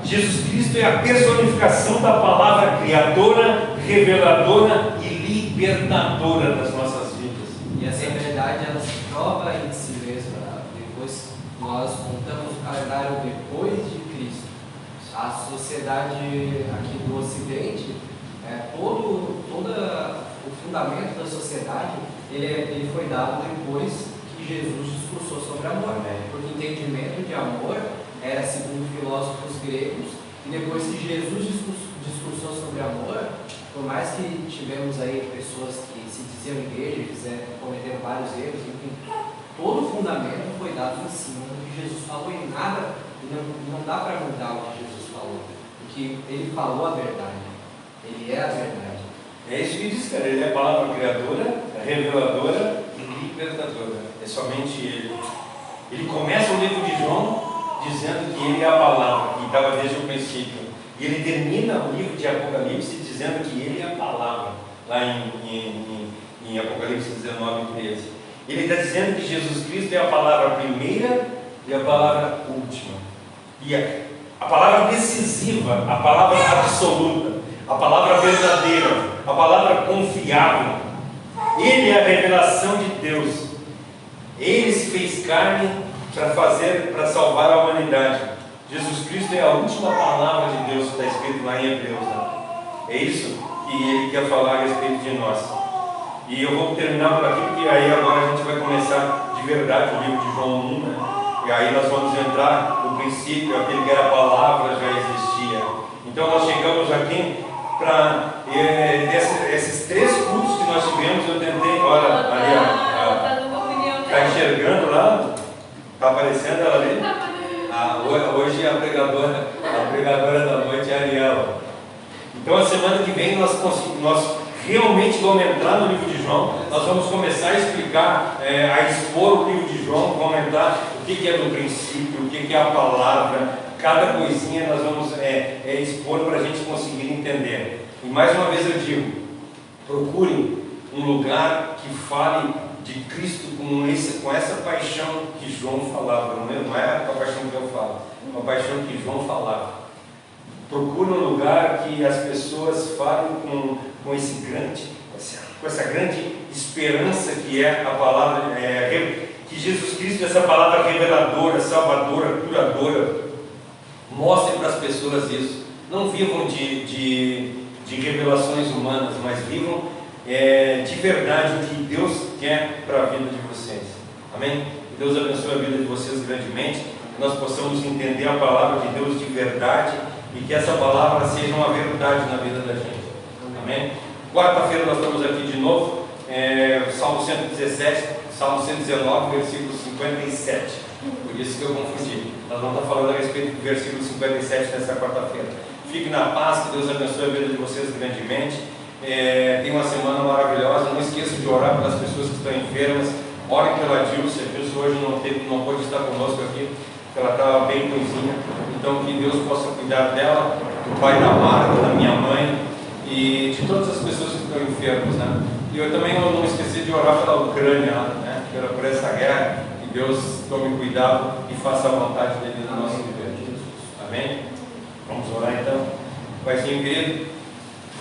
Jesus Cristo é a personificação da palavra criadora, reveladora e libertadora das nossas vidas. E essa verdade, ela se prova em si mesma. Depois nós montamos o calendário depois de Cristo. A sociedade aqui do Ocidente, todo o fundamento da sociedade, ele foi dado depois que Jesus discursou sobre amor, porque o entendimento de amor era segundo filósofos gregos, e depois que Jesus discursou sobre amor, por mais que tivemos aí pessoas que se diziam igreja e cometeram vários erros, enfim, todo o fundamento foi dado em cima do que Jesus falou, e nada, não dá para mudar o que Jesus falou, porque ele falou a verdade, ele é a verdade. É isso que diz, cara. Ele é a palavra criadora, reveladora e libertadora. É somente Ele. Ele começa o livro de João dizendo que Ele é a palavra, que estava desde o princípio. E ele termina o livro de Apocalipse dizendo que Ele é a palavra, lá em Apocalipse 19, 13. Ele está dizendo que Jesus Cristo é a palavra primeira e a palavra última. E a palavra decisiva, a palavra absoluta, a palavra verdadeira, a palavra confiável. Ele é a revelação de Deus. Ele se fez carne para salvar a humanidade. Jesus Cristo é a última palavra de Deus, está escrito lá em Hebreus, né? É isso que ele quer falar a respeito de nós. E eu vou terminar por aqui, porque aí agora a gente vai começar de verdade o livro de João 1, né? E aí nós vamos entrar no princípio, aquele que era a palavra já existia. Então nós chegamos aqui para esses 3 cultos que nós tivemos. Eu tentei, olha, ali, está enxergando lá? Está aparecendo ela ali? Hoje a pregadora da noite é a Ariel. Então a semana que vem nós realmente vamos entrar no livro de João. Nós vamos começar a explicar, a expor o livro de João, comentar o que é do princípio, o que é a palavra. Cada coisinha nós vamos expor para a gente conseguir entender. E mais uma vez eu digo, procurem um lugar que fale de Cristo com essa paixão que João falava. Não é a paixão que eu falo, é a paixão que João falava. Procure um lugar que as pessoas falem com essa grande esperança que é a palavra, que Jesus Cristo é essa palavra reveladora, salvadora, curadora. Mostre para as pessoas isso. Não vivam de revelações humanas, mas vivam de verdade o que Deus quer para a vida de vocês. Amém? Que Deus abençoe a vida de vocês grandemente, que nós possamos entender a palavra de Deus de verdade e que essa palavra seja uma verdade na vida da gente. Amém? Quarta-feira nós estamos aqui de novo, Salmo 117, Salmo 119, versículo 57. Por isso que eu confundi. Nós vamos estar falando a respeito do versículo 57 nessa quarta-feira. Fique na paz, que Deus abençoe a vida de vocês grandemente. Tenha uma semana maravilhosa. Não esqueça de orar pelas pessoas que estão enfermas. Orem pela Dilce. A Dilce hoje não pôde estar conosco aqui, porque ela estava bem ruimzinha. Então que Deus possa cuidar dela, do pai da Marta, da minha mãe e de todas as pessoas que estão enfermas, né? E eu também não esqueci de orar pela Ucrânia, né? Por essa guerra. Que Deus tome cuidado e faça a vontade dele no nosso viver. Amém? Vamos orar então. Paizinho querido,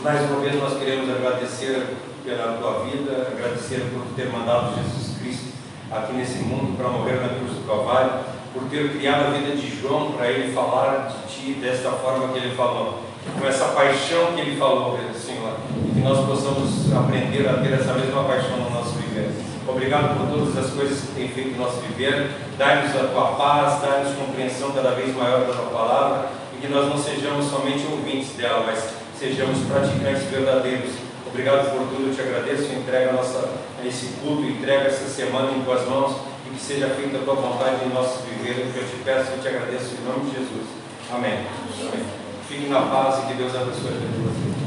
mais uma vez nós queremos agradecer pela tua vida, agradecer por ter mandado Jesus Cristo aqui nesse mundo para morrer na cruz do Calvário, por ter criado a vida de João para ele falar de ti desta forma que ele falou, com essa paixão que ele falou, Senhor, e que nós possamos aprender a ter essa mesma paixão no nosso viver. Obrigado por todas as coisas que tem feito no nosso viver. Dá-nos a tua paz, dá-nos compreensão cada vez maior da tua palavra, e que nós não sejamos somente ouvintes dela, mas sejamos praticantes verdadeiros. Obrigado por tudo, eu te agradeço. Entrega esse culto, entrega essa semana em tuas mãos, e que seja feita a tua vontade em nosso viver. O que eu te peço e te agradeço em nome de Jesus. Amém. Amém. Fiquem na paz e que Deus abençoe a vida de vocês.